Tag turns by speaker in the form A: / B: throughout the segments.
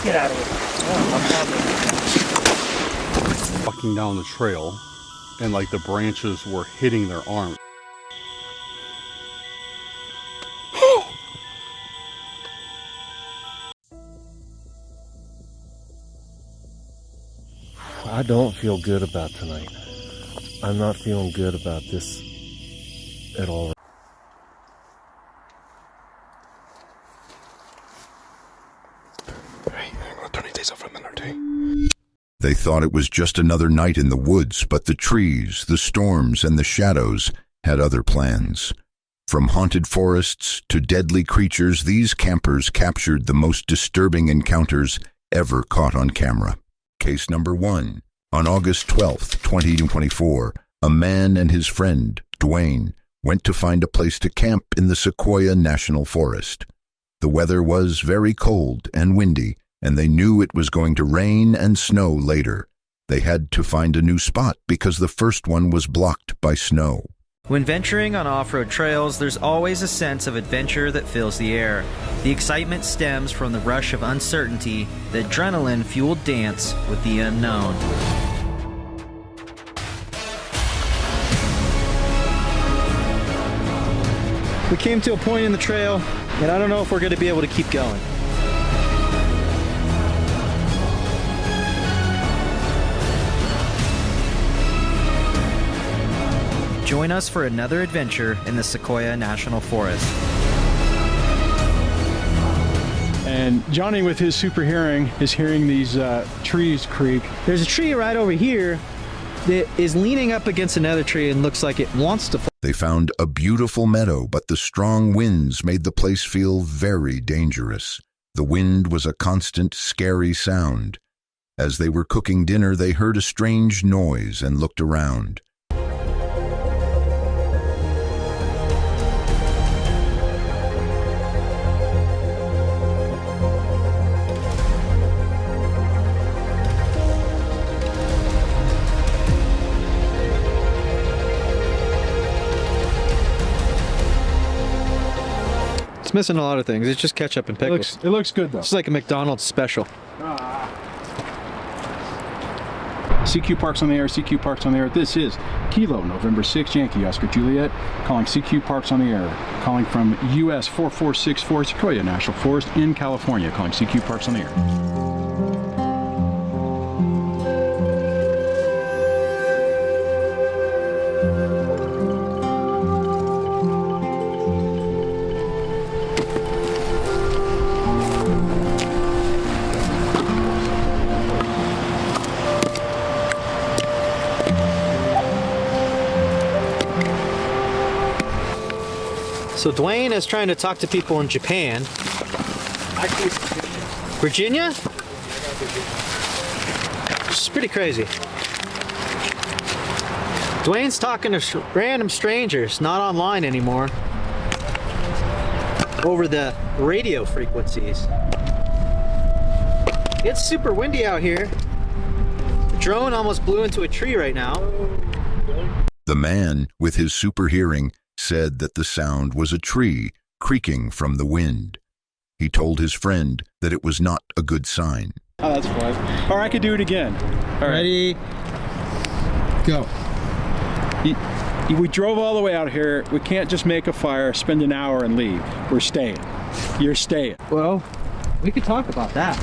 A: Get out of here.
B: Walking down the trail, and like the branches were hitting their arms.
C: I don't feel good about tonight. I'm not feeling good about this at all.
D: They thought it was just another night in the woods, but the trees, the storms, and the shadows had other plans. From haunted forests to deadly creatures, these campers captured the most disturbing encounters ever caught on camera. Case number 1. On August 12th, 2024, a man and his friend, Dwayne, went to find a place to camp in the Sequoia National Forest. The weather was very cold and windy, and they knew it was going to rain and snow later. They had to find a new spot because the first one was blocked by snow.
E: When venturing on off-road trails, there's always a sense of adventure that fills the air. The excitement stems from the rush of uncertainty, the adrenaline-fueled dance with the unknown.
F: We came to a point in the trail, and I don't know if we're going to be able to keep going.
E: Join us for another adventure in the Sequoia National Forest.
G: And Johnny, with his super hearing, is hearing these trees creak.
F: There's a tree right over here that is leaning up against another tree and looks like it wants to fall.
D: They found a beautiful meadow, but the strong winds made the place feel very dangerous. The wind was a constant, scary sound. As they were cooking dinner, they heard a strange noise and looked around.
F: It's missing a lot of things. It's just ketchup and pickles.
G: It looks good, though.
F: It's like a McDonald's special.
G: CQ Parks on the air, CQ Parks on the air. This is Kilo, November 6, Yankee Oscar Juliet, calling CQ Parks on the air, calling from US 4464 Sequoia National Forest in California, calling CQ Parks on the air.
F: So Dwayne is trying to talk to people in Japan. Virginia? It's pretty crazy. Dwayne's talking to random strangers, not online anymore, over the radio frequencies. It's super windy out here. The drone almost blew into a tree right now.
D: The man, with his super hearing, said that the sound was a tree creaking from the wind. He told his friend that it was not a good sign.
G: Oh, that's fun. Or I could do it again. All right.
F: Ready? Go.
G: We drove all the way out here. We can't just make a fire, spend an hour, and leave. We're staying. You're staying.
F: Well, we could talk about that.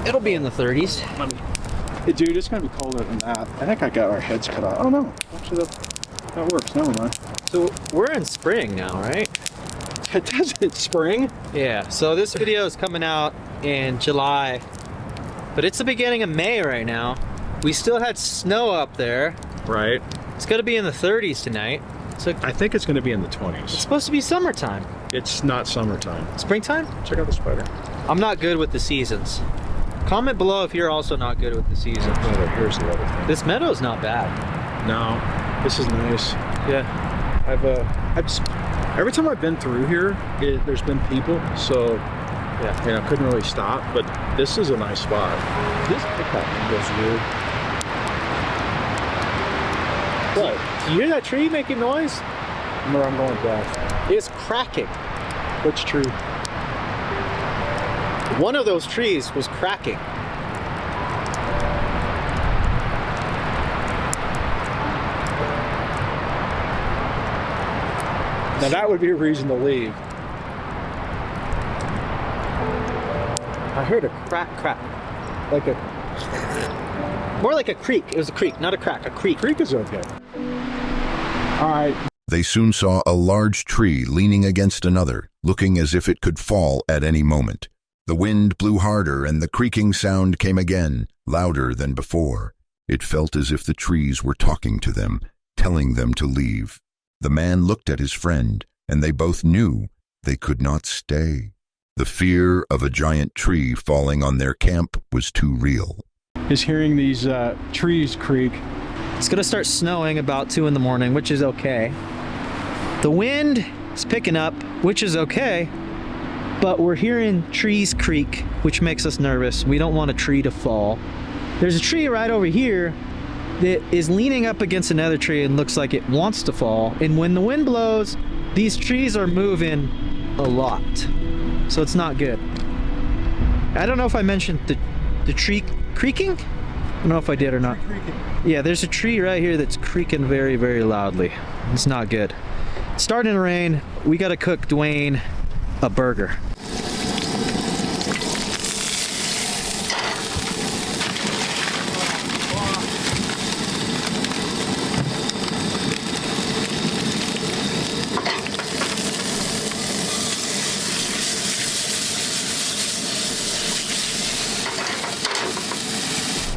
F: It'll be in the 30s.
G: Hey, dude, it's gonna be colder than that. I think I got our heads cut off. Oh no, actually that works. Never mind.
F: So we're in spring now, right?
G: It does. It's spring.
F: Yeah. So this video is coming out in July, but it's the beginning of May right now. We still had snow up there.
G: Right.
F: It's gonna be in the 30s tonight. So
G: I think it's gonna be in the 20s.
F: It's supposed to be summertime.
G: It's not summertime.
F: Springtime?
G: Check out the spider.
F: I'm not good with the seasons. Comment below if you're also not good with the seasons.
G: Here's the other thing.
F: This meadow's not bad.
G: No, this is nice.
F: Yeah.
G: Every time I've been through here, there's been people, so yeah, I couldn't really stop. But this is a nice spot. This pickup goes weird. What?
F: Do you hear that tree making noise?
G: Where I'm going back.
F: It's cracking.
G: Which tree?
F: one of those trees was cracking.
G: Now that would be a reason to leave.
F: I heard a crack, like a, more like a creak. It was a creak, not a crack, a creak.
G: Creek is okay. All right.
D: They soon saw a large tree leaning against another, looking as if it could fall at any moment. The wind blew harder and the creaking sound came again, louder than before. It felt as if the trees were talking to them, telling them to leave. The man looked at his friend, and they both knew they could not stay. The fear of a giant tree falling on their camp was too real.
G: Is hearing these trees creak.
F: It's gonna start snowing about 2 in the morning, which is okay. The wind is picking up, which is okay, but we're hearing trees creak, which makes us nervous. We don't want a tree to fall. There's a tree right over here that is leaning up against another tree and looks like it wants to fall. And when the wind blows, these trees are moving a lot. So it's not good. I don't know if I mentioned the tree creaking. I don't know if I did or not. Yeah, there's a tree right here that's creaking very, very loudly. It's not good. It's starting to rain. We gotta cook Dwayne a burger.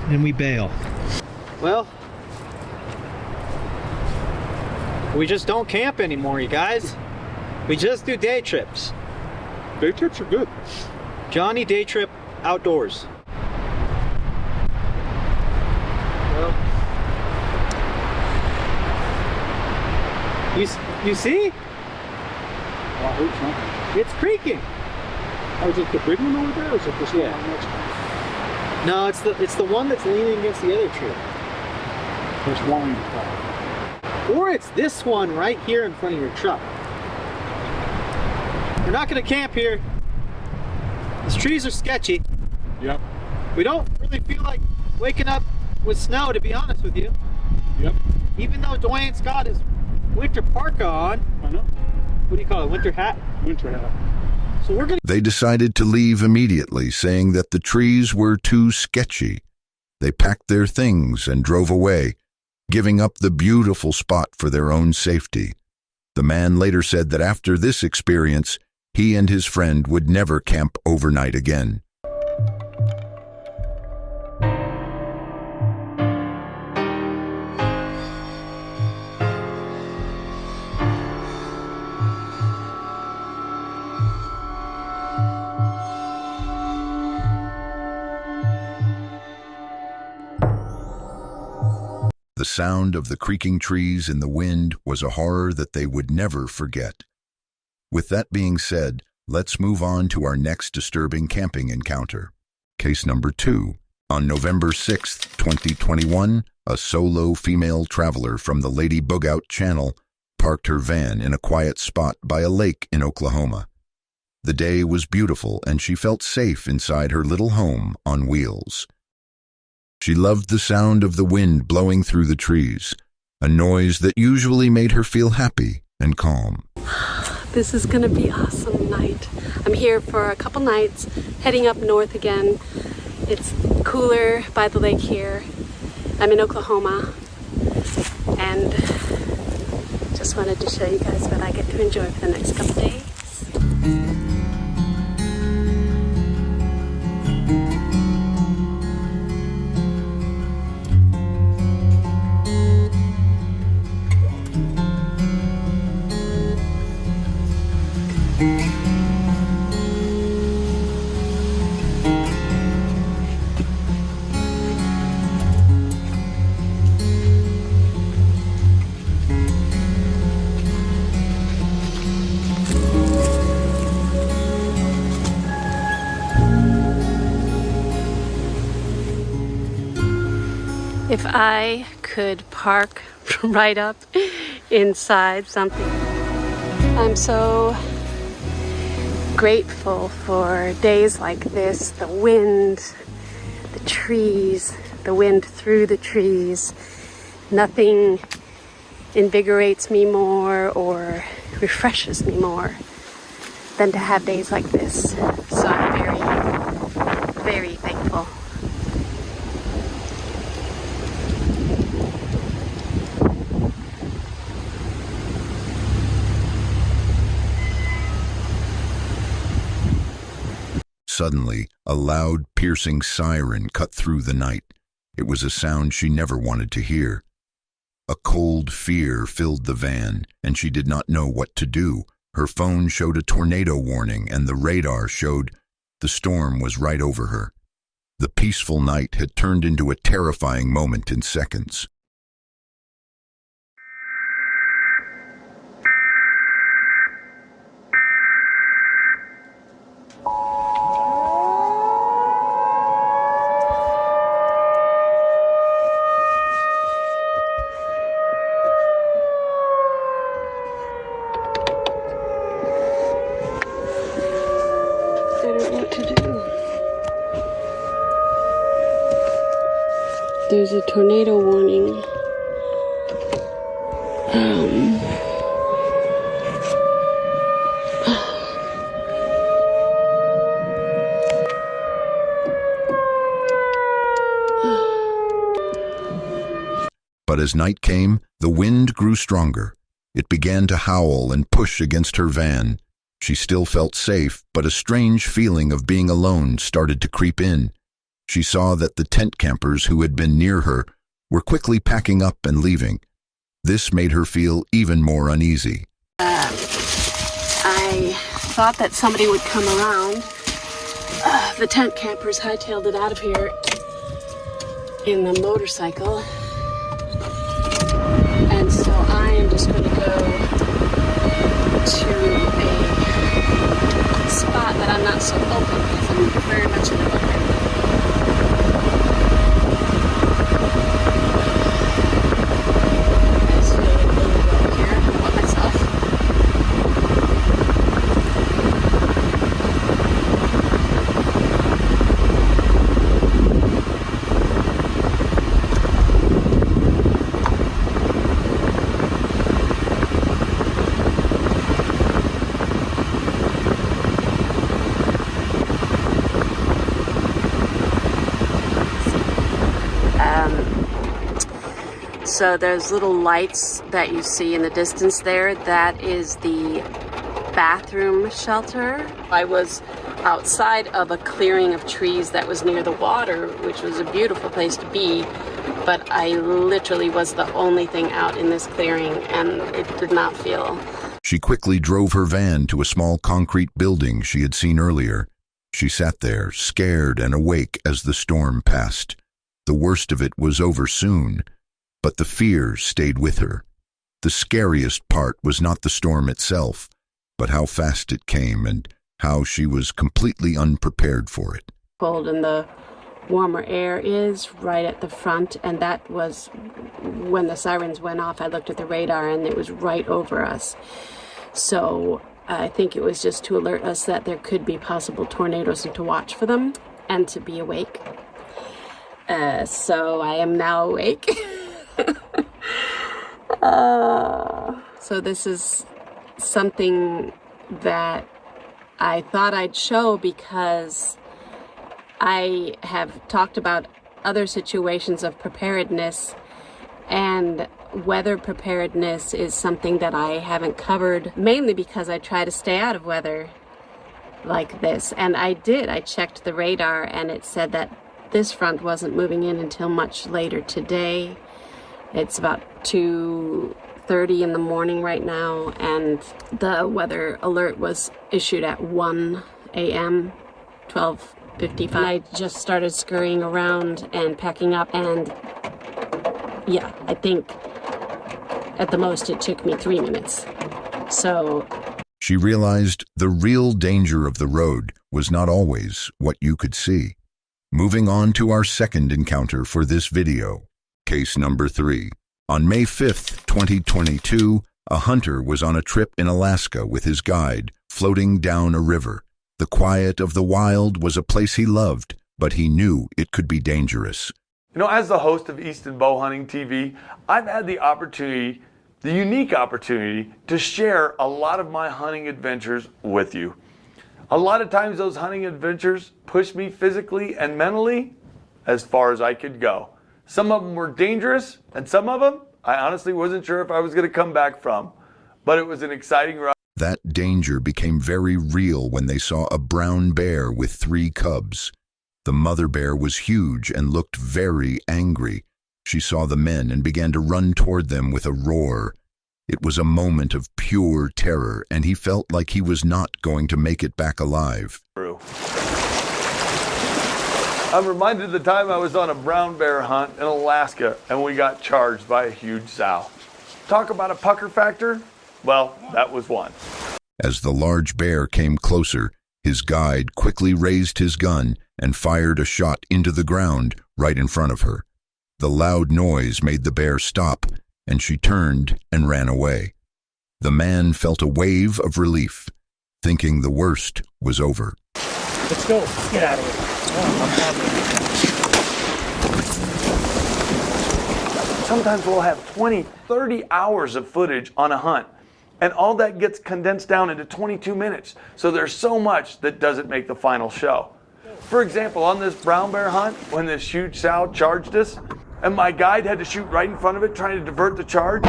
F: And we bail. Well, we just don't camp anymore, you guys. We just do day trips.
G: Day trips are good.
F: Johnny day trip outdoors. Well, you see?
G: Oh, I heard something.
F: It's creaking.
G: Oh, is it the big one over there, or is it this one next one?
F: No, it's the one that's leaning against the other tree.
G: There's one in the car.
F: Or it's this one right here in front of your truck. We're not gonna camp here. These trees are sketchy.
G: Yep.
F: We don't really feel like waking up with snow, to be honest with you.
G: Yep.
F: Even though Dwayne's got his winter parka on.
G: I know.
F: What do you call it, winter hat?
G: Winter hat.
F: So we're gonna...
D: They decided to leave immediately, saying that the trees were too sketchy. They packed their things and drove away, giving up the beautiful spot for their own safety. The man later said that after this experience, he and his friend would never camp overnight again. The sound of the creaking trees in the wind was a horror that they would never forget. With that being said, let's move on to our next disturbing camping encounter. Case number 2. On November 6, 2021, a solo female traveler from the Lady Bug-Out Channel parked her van in a quiet spot by a lake in Oklahoma. The day was beautiful and she felt safe inside her little home on wheels. She loved the sound of the wind blowing through the trees, a noise that usually made her feel happy and calm.
A: This is gonna be an awesome night. I'm here for a couple nights, heading up north again. It's cooler by the lake here. I'm in Oklahoma, and just wanted to show you guys what I get to enjoy for the next couple days. If I could park right up inside something. I'm so grateful for days like this, the wind, the trees, the wind through the trees. Nothing invigorates me more or refreshes me more than to have days like this. So I'm very, very thankful.
D: Suddenly, a loud, piercing siren cut through the night. It was a sound she never wanted to hear. A cold fear filled the van, and she did not know what to do. Her phone showed a tornado warning, and the radar showed the storm was right over her. The peaceful night had turned into a terrifying moment in seconds.
A: There's a tornado warning.
D: But as night came, the wind grew stronger. It began to howl and push against her van. She still felt safe, but a strange feeling of being alone started to creep in. She saw that the tent campers who had been near her were quickly packing up and leaving. This made her feel even more uneasy.
A: I thought that somebody would come around. The tent campers hightailed it out of here in the motorcycle. And so I am just going to go to a spot that I'm not so open because I'm very much in the open. So there's little lights that you see in the distance there. That is the bathroom shelter. I was outside of a clearing of trees that was near the water, which was a beautiful place to be, but I literally was the only thing out in this clearing, and it did not feel.
D: She quickly drove her van to a small concrete building she had seen earlier. She sat there, scared and awake as the storm passed. The worst of it was over soon. But the fear stayed with her. The scariest part was not the storm itself, but how fast it came and how she was completely unprepared for it.
A: Cold and the warmer air is right at the front, and that was when the sirens went off. I looked at the radar and it was right over us. So I think it was just to alert us that there could be possible tornadoes and to watch for them and to be awake. So I am now awake. So this is something that I thought I'd show because I have talked about other situations of preparedness, and weather preparedness is something that I haven't covered, mainly because I try to stay out of weather like this. And I did. I checked the radar and it said that this front wasn't moving in until much later today. It's about 2:30 in the morning right now, and the weather alert was issued at 1 a.m., 12:55. I just started scurrying around and packing up, and yeah, I think at the most it took me 3 minutes. So
D: She realized the real danger of the road was not always what you could see. Moving on to our second encounter for this video. Case number 3. On May 5th, 2022, A hunter was on a trip in Alaska with his guide, floating down a river. The quiet of the wild was a place he loved, but he knew it could be dangerous.
H: You know, as the host of Easton Bow Hunting TV, I've had the unique opportunity to share a lot of my hunting adventures with you. A lot of times those hunting adventures pushed me physically and mentally as far as I could go. Some of them were dangerous, and some of them I honestly wasn't sure if I was going to come back from, but it was an exciting ride.
D: That danger became very real when they saw a brown bear with 3 cubs. The mother bear was huge and looked very angry. She saw the men and began to run toward them with a roar. It was a moment of pure terror, and he felt like he was not going to make it back alive.
H: I'm reminded of the time I was on a brown bear hunt in Alaska and we got charged by a huge sow. Talk about a pucker factor? Well, that was one.
D: As the large bear came closer, his guide quickly raised his gun and fired a shot into the ground right in front of her. The loud noise made the bear stop, and she turned and ran away. The man felt a wave of relief, thinking the worst was over.
I: Let's go. Get out of here.
H: Sometimes we'll have 20, 30 hours of footage on a hunt, and all that gets condensed down into 22 minutes. So there's so much that doesn't make the final show. For example, on this brown bear hunt, when this huge sow charged us, and my guide had to shoot right in front of it, trying to divert the charge.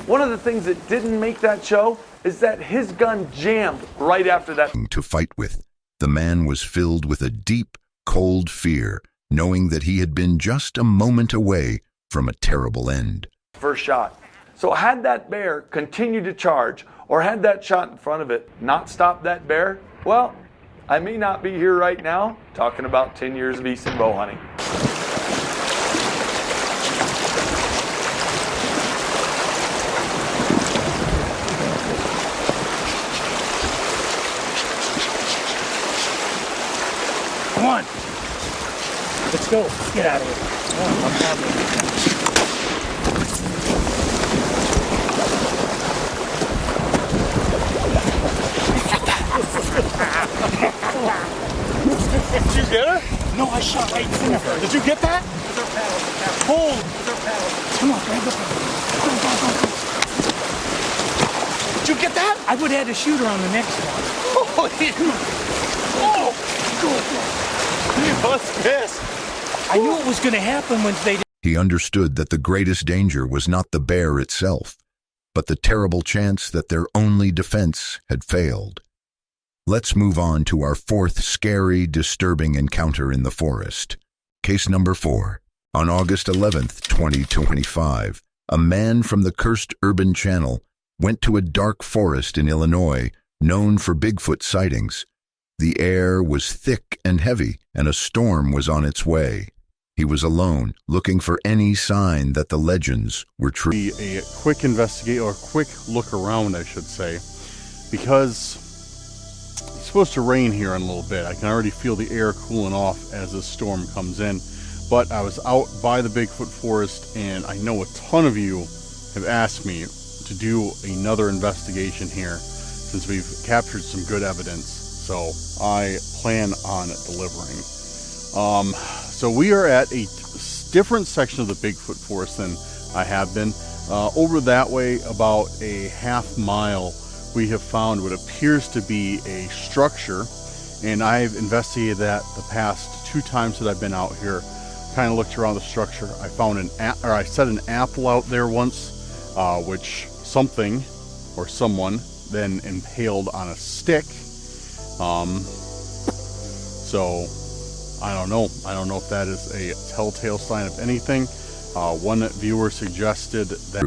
H: One of the things that didn't make that show is that his gun jammed right after that.
D: To fight with, the man was filled with a deep, cold fear, knowing that he had been just a moment away from a terrible end.
H: First shot. So had that bear continued to charge, or had that shot in front of it not stopped that bear, well, I may not be here right now talking about 10 years of Easton bow hunting.
I: Come on. Let's go. Get out of here. I'm coming.
G: Did you get her?
I: No, I shot right in front of her.
G: Did you get that?
I: Hold. Come on, grab the Go.
G: Did you get that?
I: I would have had to shoot her on the next one.
G: Holy! Oh! He was pissed.
I: I knew it was going to happen when they did.
D: He understood that the greatest danger was not the bear itself, but the terrible chance that their only defense had failed. Let's move on to our 4th scary, disturbing encounter in the forest. Case number 4. On August 11th, 2025, a man from the cursed urban channel went to a dark forest in Illinois known for Bigfoot sightings. The air was thick and heavy, and a storm was on its way. He was alone, looking for any sign that the legends were true.
B: A quick investigate, or quick look around, I should say, because it's supposed to rain here in a little bit. I can already feel the air cooling off as this storm comes in. But I was out by the Bigfoot forest, and I know a ton of you have asked me to do another investigation here since we've captured some good evidence. So I plan on delivering. So we are at a different section of the Bigfoot forest than I have been. Over that way, about a half mile, we have found what appears to be a structure, and I've investigated that the past 2 times that I've been out here. Kind of looked around the structure. I found I set an apple out there once, which something or someone then impaled on a stick. So I don't know. I don't know if that is a telltale sign of anything. One viewer suggested that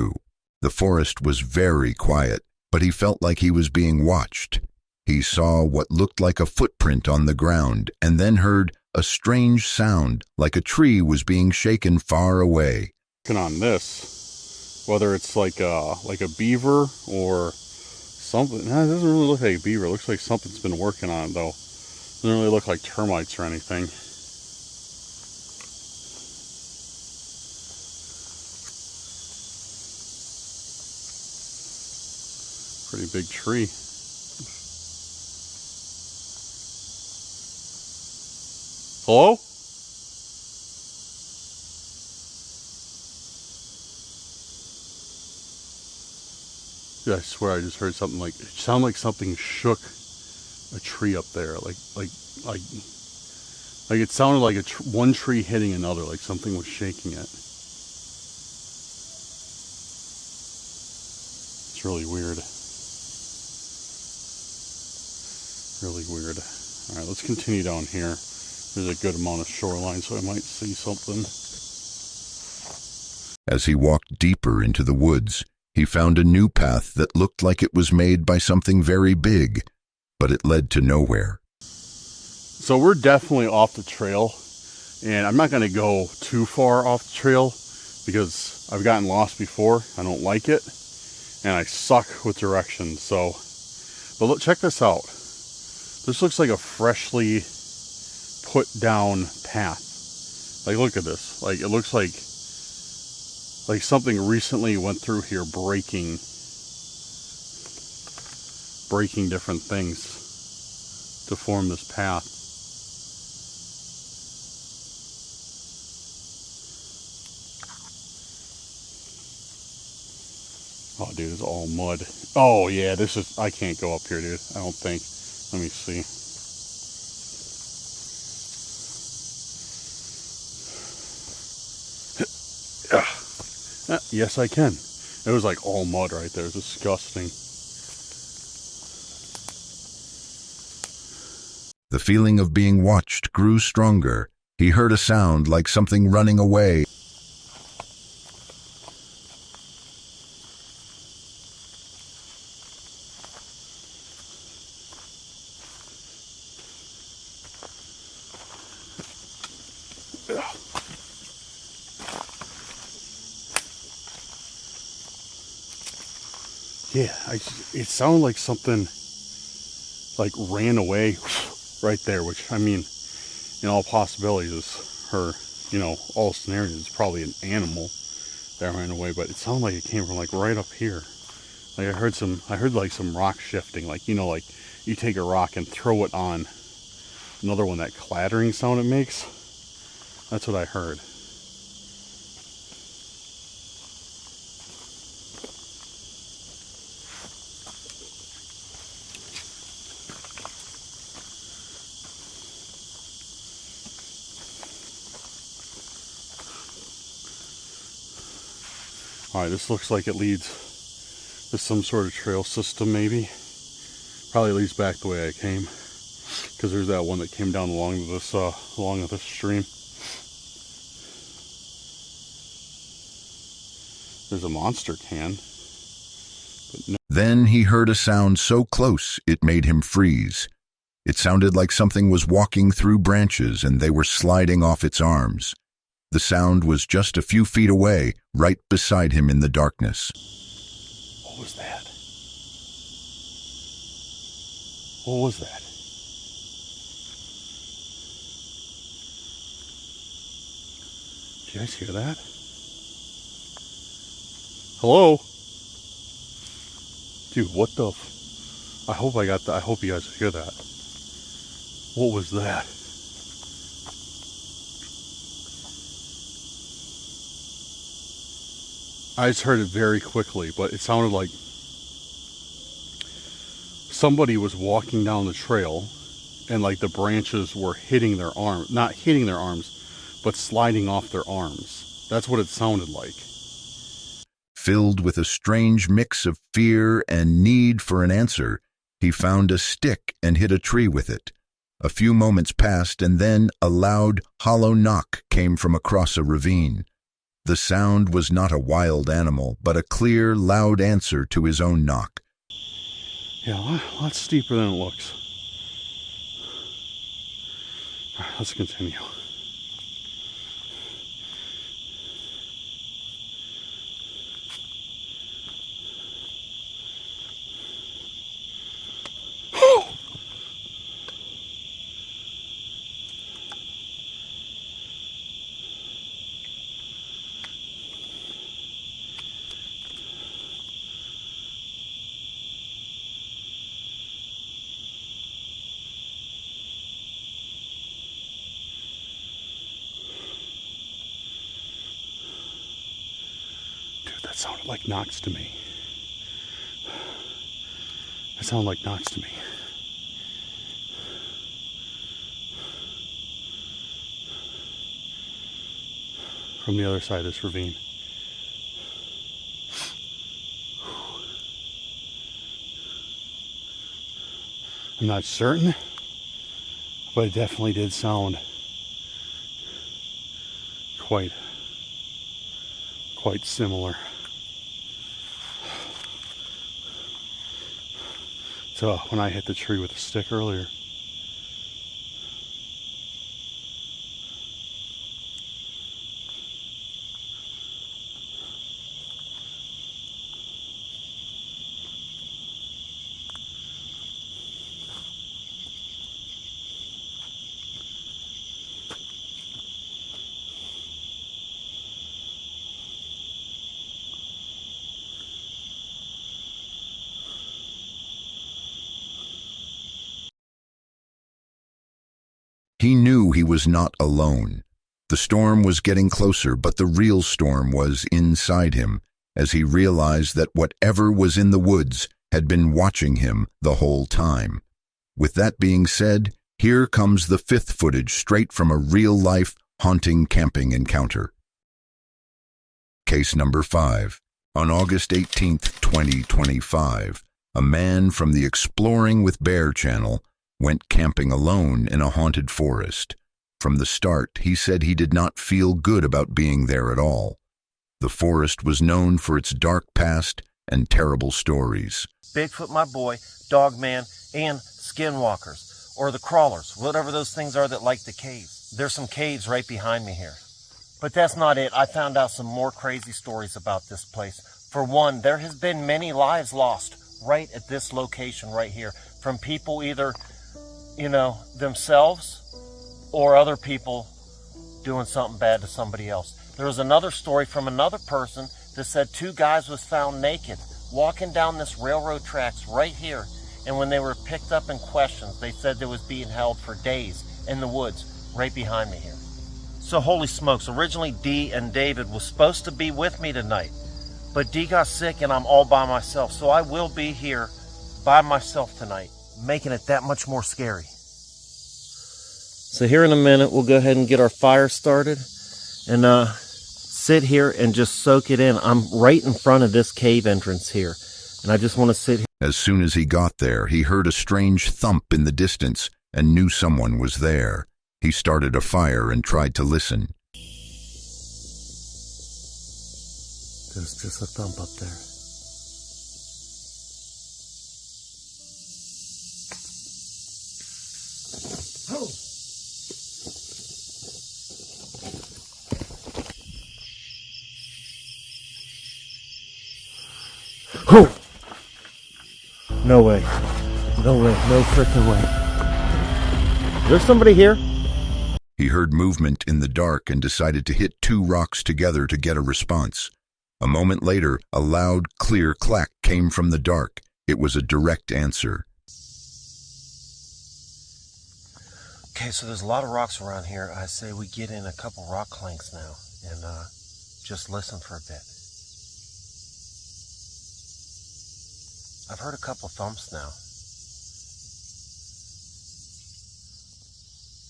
D: the forest was very quiet, but he felt like he was being watched. He saw what looked like a footprint on the ground, and then heard a strange sound, like a tree was being shaken far away.
B: on this, whether it's like a beaver or something. Nah, it doesn't really look like a beaver. It looks like something's been working on it, though. It doesn't really look like termites or anything. Pretty big tree. Hello? Yeah, I swear I just heard something like, it sounded like something shook a tree up there. Like it sounded like one tree hitting another, like something was shaking it. It's really weird. Really weird. All right, let's continue down here. There's a good amount of shoreline, so I might see something.
D: As he walked deeper into the woods, he found a new path that looked like it was made by something very big, but it led to nowhere.
B: So we're definitely off the trail, and I'm not going to go too far off the trail because I've gotten lost before. I don't like it, and I suck with directions. So, but look, check this out. This looks like a freshly put down path. Like, look at this. Like, it looks like something recently went through here, breaking different things to form this path. Oh, dude, it's all mud. Oh, yeah, I can't go up here, dude. I don't think. Let me see. Yes, I can. It was like all mud right there. It's disgusting.
D: The feeling of being watched grew stronger. He heard a sound like something running away.
B: Yeah, it sounded like something like ran away right there, which, I mean, in all possibilities, all scenarios, it's probably an animal that ran away, but it sounded like it came from like right up here. Like I heard like some rock shifting, like, like you take a rock and throw it on another one, that clattering sound it makes. That's what I heard. Alright, this looks like it leads to some sort of trail system, maybe. Probably leads back the way I came, because there's that one that came down along this stream. There's a monster can. But no.
D: Then he heard a sound so close it made him freeze. It sounded like something was walking through branches and they were sliding off its arms. The sound was just a few feet away, right beside him in the darkness.
B: What was that? What was that? Did you guys hear that? Hello? Dude, what the I hope you guys hear that. What was that? I just heard it very quickly, but it sounded like somebody was walking down the trail and like the branches were hitting their arms, not hitting their arms, but sliding off their arms. That's what it sounded like.
D: Filled with a strange mix of fear and need for an answer, he found a stick and hit a tree with it. A few moments passed, and then a loud, hollow knock came from across a ravine. The sound was not a wild animal, but a clear, loud answer to his own knock.
B: Yeah, a lot steeper than it looks. All right, let's continue. sounded like knocks to me. That sounded like knocks to me. From the other side of this ravine. I'm not certain, but it definitely did sound quite similar. So when I hit the tree with a stick earlier.
D: He knew he was not alone. The storm was getting closer, but the real storm was inside him, as he realized that whatever was in the woods had been watching him the whole time. With that being said, here comes the fifth footage straight from a real-life haunting camping encounter. Case number 5. On August 18th, 2025, a man from the Exploring with Bear channel went camping alone in a haunted forest. From the start, he said he did not feel good about being there at all. The forest was known for its dark past and terrible stories.
J: Bigfoot, my boy, Dogman, and skinwalkers, or the crawlers, whatever those things are that like the caves. There's some caves right behind me here. But that's not it. I found out some more crazy stories about this place. For one, there has been many lives lost right at this location right here from people either, themselves or other people doing something bad to somebody else. There was another story from another person that said 2 guys was found naked walking down this railroad tracks right here, and when they were picked up and questioned, they said they was being held for days in the woods right behind me here. So holy smokes, originally Dee and David was supposed to be with me tonight, but Dee got sick and I'm all by myself, so I will be here by myself tonight, making it that much more scary. So here in a minute, we'll go ahead and get our fire started and sit here and just soak it in. I'm right in front of this cave entrance here, and I just want to sit here.
D: As soon as he got there, he heard a strange thump in the distance and knew someone was there. He started a fire and tried to listen.
C: There's just a thump up there.
J: Oh! No way. No way. No frickin' way. Is there somebody here?
D: He heard movement in the dark and decided to hit 2 rocks together to get a response. A moment later, a loud, clear clack came from the dark. It was a direct answer.
J: Okay, so there's a lot of rocks around here. I say we get in a couple rock clanks now and just listen for a bit. I've heard a couple thumps now.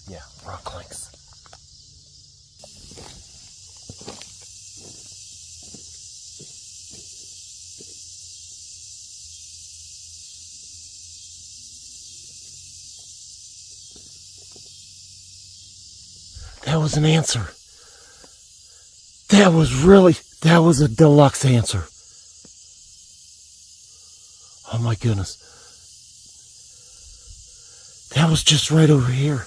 J: Yeah, rock clanks. That was an answer. That was a deluxe answer. Oh my goodness. That was just right over here.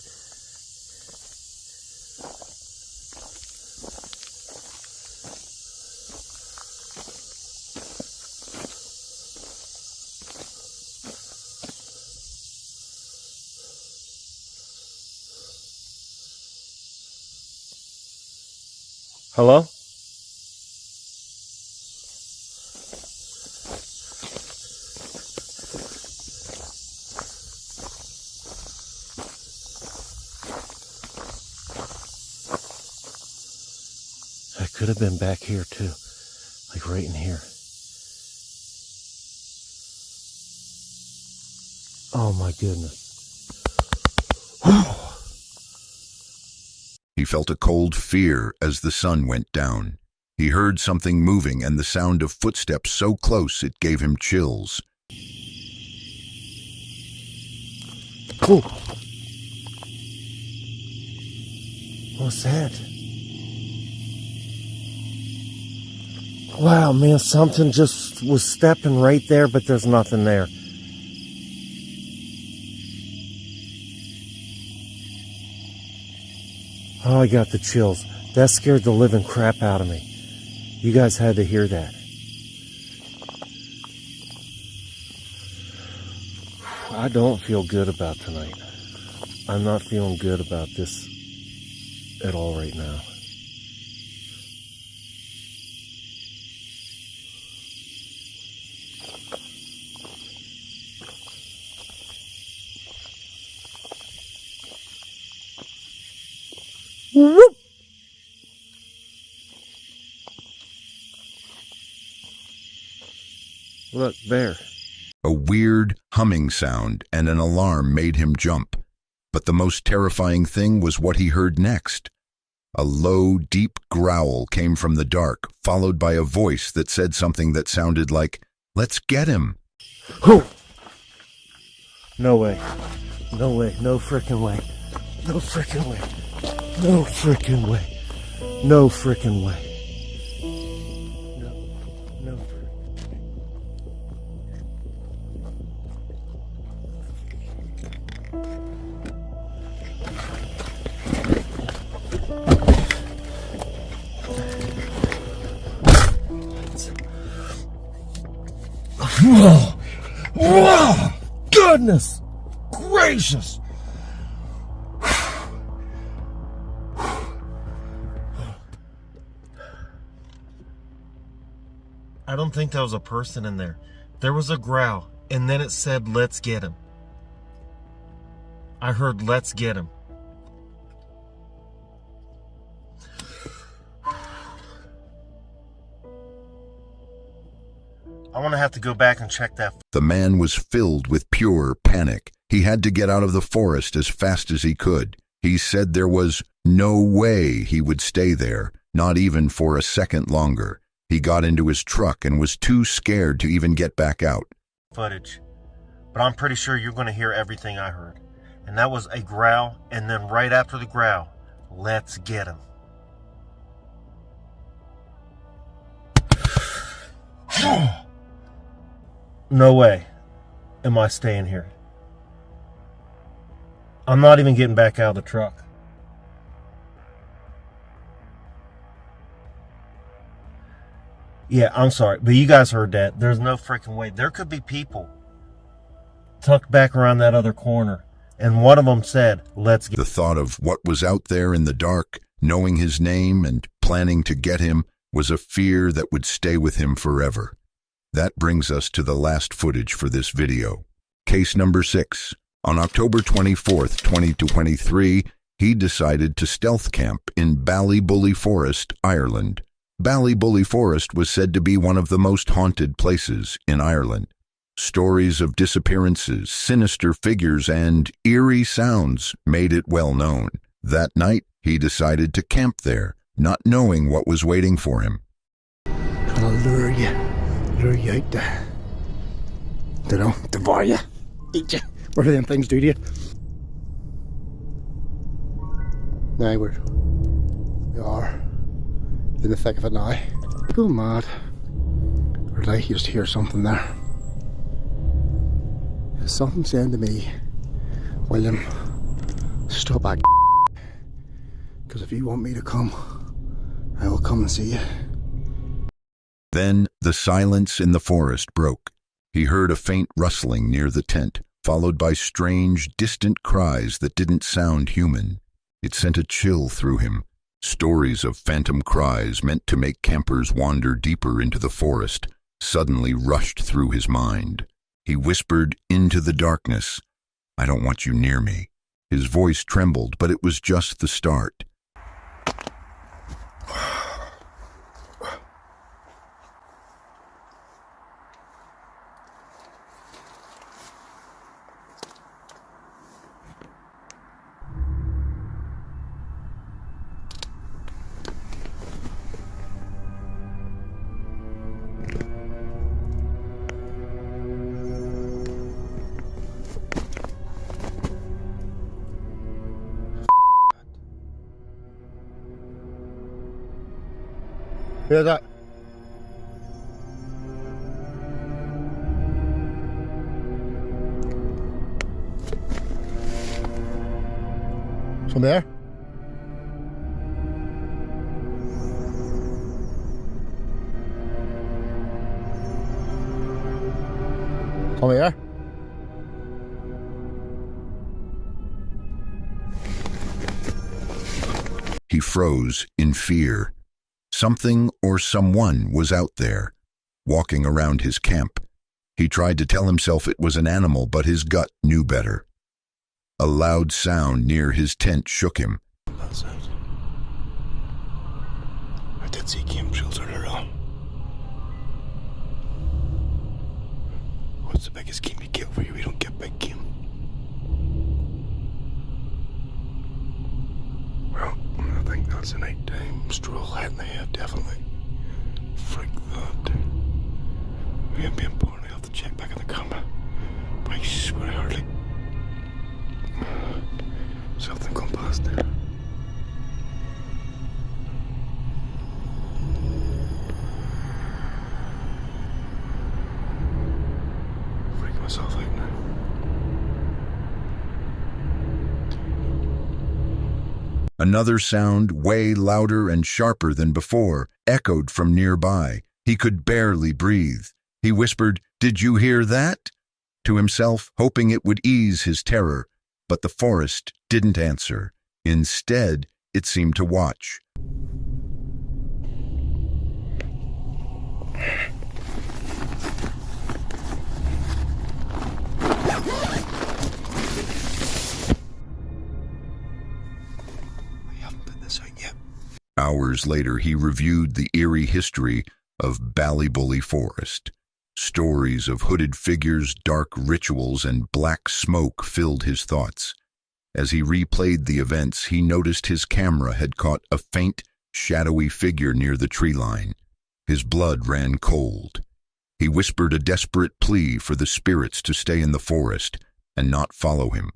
J: Hello? I could have been back here too.
C: Like right in here. Oh my goodness.
D: He felt a cold fear as the sun went down. He heard something moving and the sound of footsteps so close it gave him chills.
C: Cool. What's that? Wow, man, something just was stepping right there, but there's nothing there. Oh, I got the chills. That scared the living crap out of me. You guys had to hear that. I don't feel good about tonight. I'm not feeling good about this at all right now. Whoop. Look, bear.
D: A weird humming sound and an alarm made him jump. But the most terrifying thing was what he heard next. A low, deep growl came from the dark, followed by a voice that said something that sounded like, "Let's get him."
C: Oh! No way. No way. No frickin' way. No frickin' way. No frickin' way. No frickin' way. No Whoa! Whoa! Goodness gracious!
K: I don't think there was a person in there. There was a growl, and then it said, "Let's get him." I heard, "Let's get him." I'm gonna have to go back and check that.
D: The man was filled with pure panic. He had to get out of the forest as fast as he could. He said there was no way he would stay there, not even for a second longer. He got into his truck and was too scared to even get back out.
K: Footage, but I'm pretty sure you're going to hear everything I heard. And that was a growl, and then right after the growl, "Let's get him." No way am I staying here. I'm not even getting back out of the truck. Yeah, I'm sorry, but you guys heard that. There's no freaking way. There could be people tucked back around that other corner, and one of them said, "Let's get."
D: The thought of what was out there in the dark, knowing his name and planning to get him, was a fear that would stay with him forever. That brings us to the last footage for this video. Case number 6. On October 24th, 2023, he decided to stealth camp in Ballybully Forest, Ireland. Ballybully Forest was said to be one of the most haunted places in Ireland. Stories of disappearances, sinister figures, and eerie sounds made it well known. That night, he decided to camp there, not knowing what was waiting for him.
L: I'll lure you out there. You know, devour you, eat you, whatever them things do to you. Now we are in the thick of it now. Go mad. Or did I just hear something there? There's something saying to me, "William, stop back. Because if you want me to come, I will come and see you."
D: Then the silence in the forest broke. He heard a faint rustling near the tent, followed by strange, distant cries that didn't sound human. It sent a chill through him. Stories of phantom cries meant to make campers wander deeper into the forest suddenly rushed through his mind. He whispered into the darkness, "I don't want you near me." His voice trembled, but it was just the start.
L: Hear that? From there? From here?
D: He froze in fear. Something or someone was out there, walking around his camp. He tried to tell himself it was an animal, but his gut knew better. A loud sound near his tent shook him.
L: That's it. I did see chemtrails earlier on. What's the biggest game you kill for you? We don't get big game. Well, I think that's a nighttime stroll head in the head, definitely. Freak that. We ain't being born, I'll have to check back in the camera. But I swear I heard like something going past there. Freaking myself out now.
D: Another sound, way louder and sharper than before, echoed from nearby. He could barely breathe. He whispered, "Did you hear that?" to himself, hoping it would ease his terror. But the forest didn't answer. Instead, it seemed to watch. Hours later, he reviewed the eerie history of Ballybully Forest. Stories of hooded figures, dark rituals, and black smoke filled his thoughts. As he replayed the events, he noticed his camera had caught a faint, shadowy figure near the tree line. His blood ran cold. He whispered a desperate plea for the spirits to stay in the forest and not follow him.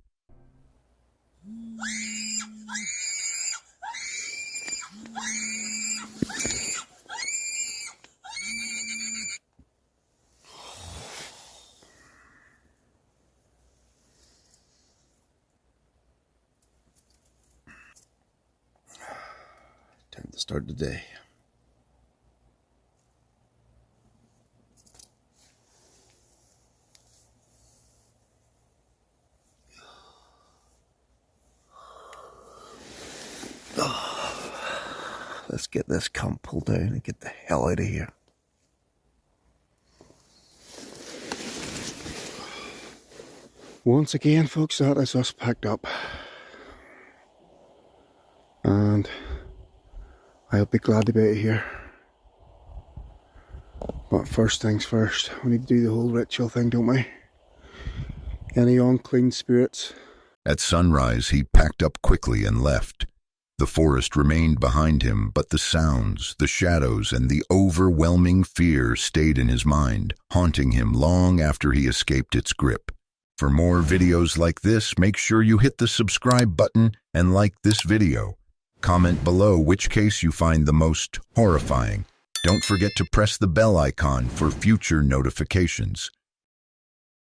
L: Time to start the day. Let's get this cunt pulled down and get the hell out of here. Once again, folks, that is us packed up. And I'll be glad to be out of here. But first things first, we need to do the whole ritual thing, don't we? Any unclean spirits?
D: At sunrise, he packed up quickly and left. The forest remained behind him, but the sounds, the shadows, and the overwhelming fear stayed in his mind, haunting him long after he escaped its grip. For more videos like this, make sure you hit the subscribe button and like this video. Comment below which case you find the most horrifying. Don't forget to press the bell icon for future notifications.